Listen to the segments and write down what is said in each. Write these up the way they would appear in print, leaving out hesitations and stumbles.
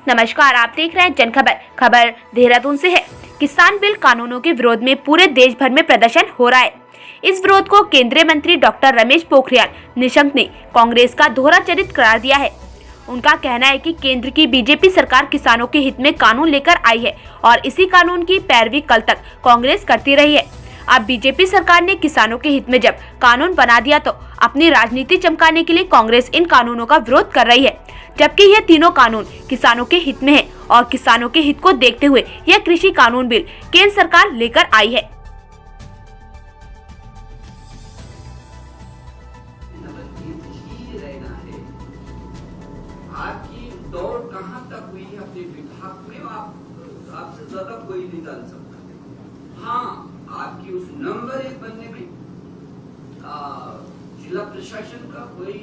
नमस्कार, आप देख रहे हैं जनखबर। खबर देहरादून से है। किसान बिल कानूनों के विरोध में पूरे देश भर में प्रदर्शन हो रहा है। इस विरोध को केंद्रीय मंत्री डॉक्टर रमेश पोखरियाल निशंक ने कांग्रेस का दोहरा चरित्र करार दिया है। उनका कहना है कि केंद्र की बीजेपी सरकार किसानों के हित में कानून लेकर आई है और इसी कानून की पैरवी कल तक कांग्रेस करती रही है। अब बीजेपी सरकार ने किसानों के हित में जब कानून बना दिया तो अपनी राजनीति चमकाने के लिए कांग्रेस इन कानूनों का विरोध कर रही है, जबकि यह तीनों कानून किसानों के हित में है और किसानों के हित को देखते हुए यह कृषि कानून बिल केंद्र सरकार लेकर आई है। आपकी दौड़ कहां तक हुई है अपने विभाग में, आपसे ज्यादा कोई नहीं जान सकता। हाँ, आपकी उस नंबर 1 बनने में जिला प्रशासन का कोई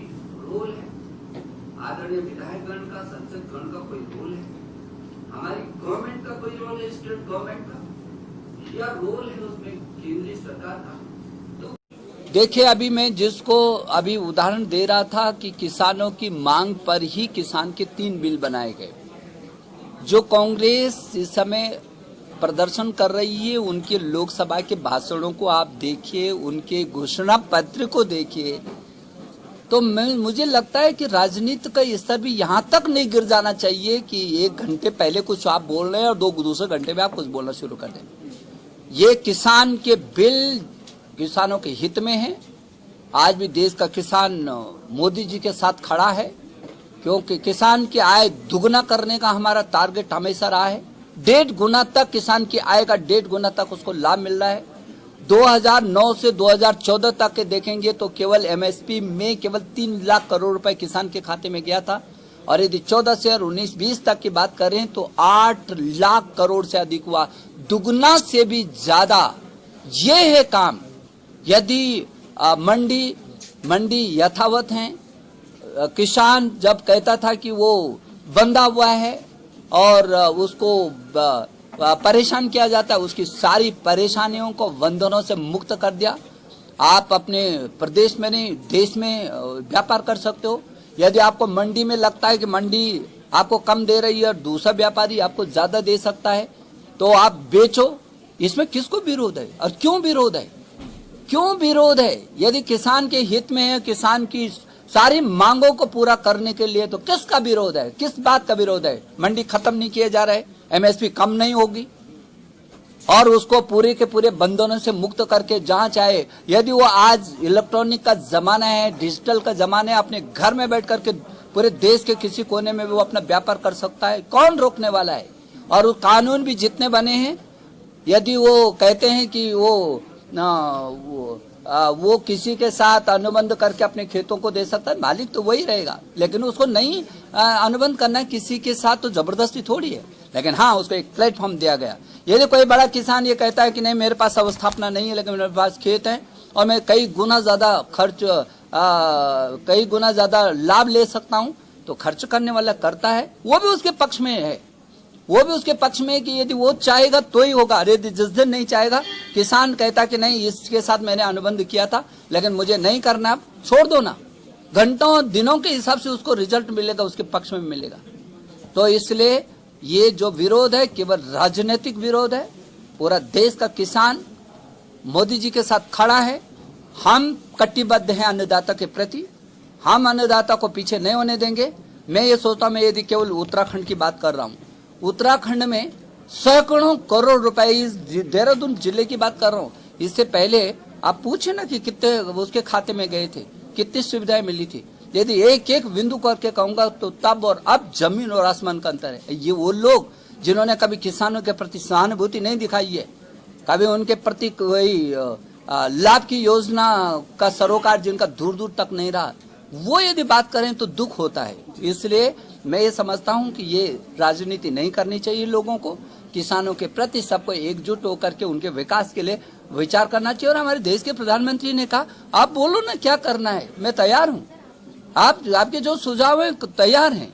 रोल है, आदरणीय विधायकगण का, संसदगण का कोई रोल है, हमारी गवर्नमेंट का कोई रोल है, स्टेट गवर्नमेंट का, या रोल है उसमें केंद्रीय सरकार का। देखिए, अभी मैं जिसको अभी उदाहरण दे रहा था कि किसानों की मांग पर ही किसान के 3 बिल बनाए गए। जो कांग्रेस इस समय प्रदर्शन कर रही है, उनके लोकसभा के भाषणों को आप देखिए, उनके घोषणा पत्र को देखिए, तो मुझे लगता है कि राजनीति का स्तर भी यहाँ तक नहीं गिर जाना चाहिए कि 1 घंटे पहले कुछ आप बोल रहे हैं और दूसरे घंटे में आप कुछ बोलना शुरू कर दें। ये किसान के बिल किसानों के हित में है। आज भी देश का किसान मोदी जी के साथ खड़ा है, क्योंकि किसान की आय दुगना करने का हमारा टारगेट हमेशा रहा है। 1.5 गुना तक किसान की आय का 1.5 गुना तक उसको लाभ मिल रहा है। 2009 से 2014 तक के देखेंगे तो केवल एमएसपी में केवल 3 लाख करोड़ रुपए किसान के खाते में गया था, और यदि 14 से 19-20 तक की बात करें तो 8 लाख करोड़ से अधिक हुआ, दुगना से भी ज्यादा। ये है काम। यदि मंडी यथावत है, किसान जब कहता था कि वो बंधा हुआ है और उसको परेशान किया जाता है, उसकी सारी परेशानियों को बंधनों से मुक्त कर दिया। आप अपने प्रदेश में नहीं, देश में व्यापार कर सकते हो। यदि आपको मंडी में लगता है कि मंडी आपको कम दे रही है और दूसरा व्यापारी आपको ज्यादा दे सकता है, तो आप बेचो। इसमें किसको विरोध है और क्यों विरोध है? क्यों विरोध है? यदि किसान के हित में है, किसान की सारी मांगों को पूरा करने के लिए, तो किसका विरोध है? किस बात का विरोध है? मंडी खत्म नहीं किए जा रहे, एमएसपी कम नहीं होगी और उसको पूरे के पूरे बंधनों से मुक्त करके जहां चाहे, यदि वो आज इलेक्ट्रॉनिक का जमाना है, डिजिटल का जमाना है, अपने घर में बैठ करके पूरे देश के किसी कोने में वो अपना व्यापार कर सकता है। कौन रोकने वाला है? और वो कानून भी जितने बने हैं, यदि वो कहते हैं कि वो किसी के साथ अनुबंध करके अपने खेतों को दे सकता है, मालिक तो वही रहेगा, लेकिन उसको नहीं अनुबंध करना है किसी के साथ, तो जबरदस्ती थोड़ी है। लेकिन हाँ, उसको एक प्लेटफॉर्म दिया गया। यदि कोई बड़ा किसान ये कहता है कि नहीं, मेरे पास अवस्थापना नहीं है लेकिन मेरे पास खेत है और मैं कई गुना ज्यादा लाभ ले सकता हूँ, तो खर्च करने वाला करता है, वो भी उसके पक्ष में है। वो भी उसके पक्ष में कि यदि वो चाहेगा तो ही होगा। अरे जिस दिन नहीं चाहेगा, किसान कहता कि नहीं, इसके साथ मैंने अनुबंध किया था लेकिन मुझे नहीं करना, आप छोड़ दो ना। घंटों दिनों के हिसाब से उसको रिजल्ट मिलेगा, उसके पक्ष में मिलेगा। तो इसलिए ये जो विरोध है केवल राजनीतिक विरोध है। पूरा देश का किसान मोदी जी के साथ खड़ा है। हम कटिबद्ध हैं अन्नदाता के प्रति, हम अन्नदाता को पीछे नहीं होने देंगे। मैं ये सोचता हूं, मैं यदि केवल उत्तराखंड की बात कर रहा हूं, उत्तराखंड में सैकड़ों करोड़ रुपए, इस देहरादून जिले की बात कर रहा हूँ, इससे पहले आप पूछे ना कि कितने उसके खाते में गए थे, कितनी सुविधाएं मिली थी। यदि एक एक बिंदु करके कहूंगा तो तब और अब जमीन और आसमान का अंतर है। ये वो लोग जिन्होंने कभी किसानों के प्रति सहानुभूति नहीं दिखाई है, कभी उनके प्रति कोई लाभ की योजना का सरोकार जिनका दूर दूर तक नहीं रहा, वो यदि बात करें तो दुख होता है। इसलिए मैं ये समझता हूं कि ये राजनीति नहीं करनी चाहिए। लोगों को किसानों के प्रति सबको एकजुट होकर के उनके विकास के लिए विचार करना चाहिए। और हमारे देश के प्रधानमंत्री ने कहा, आप बोलो ना क्या करना है, मैं तैयार हूं। आपके जो सुझाव है तैयार हैं।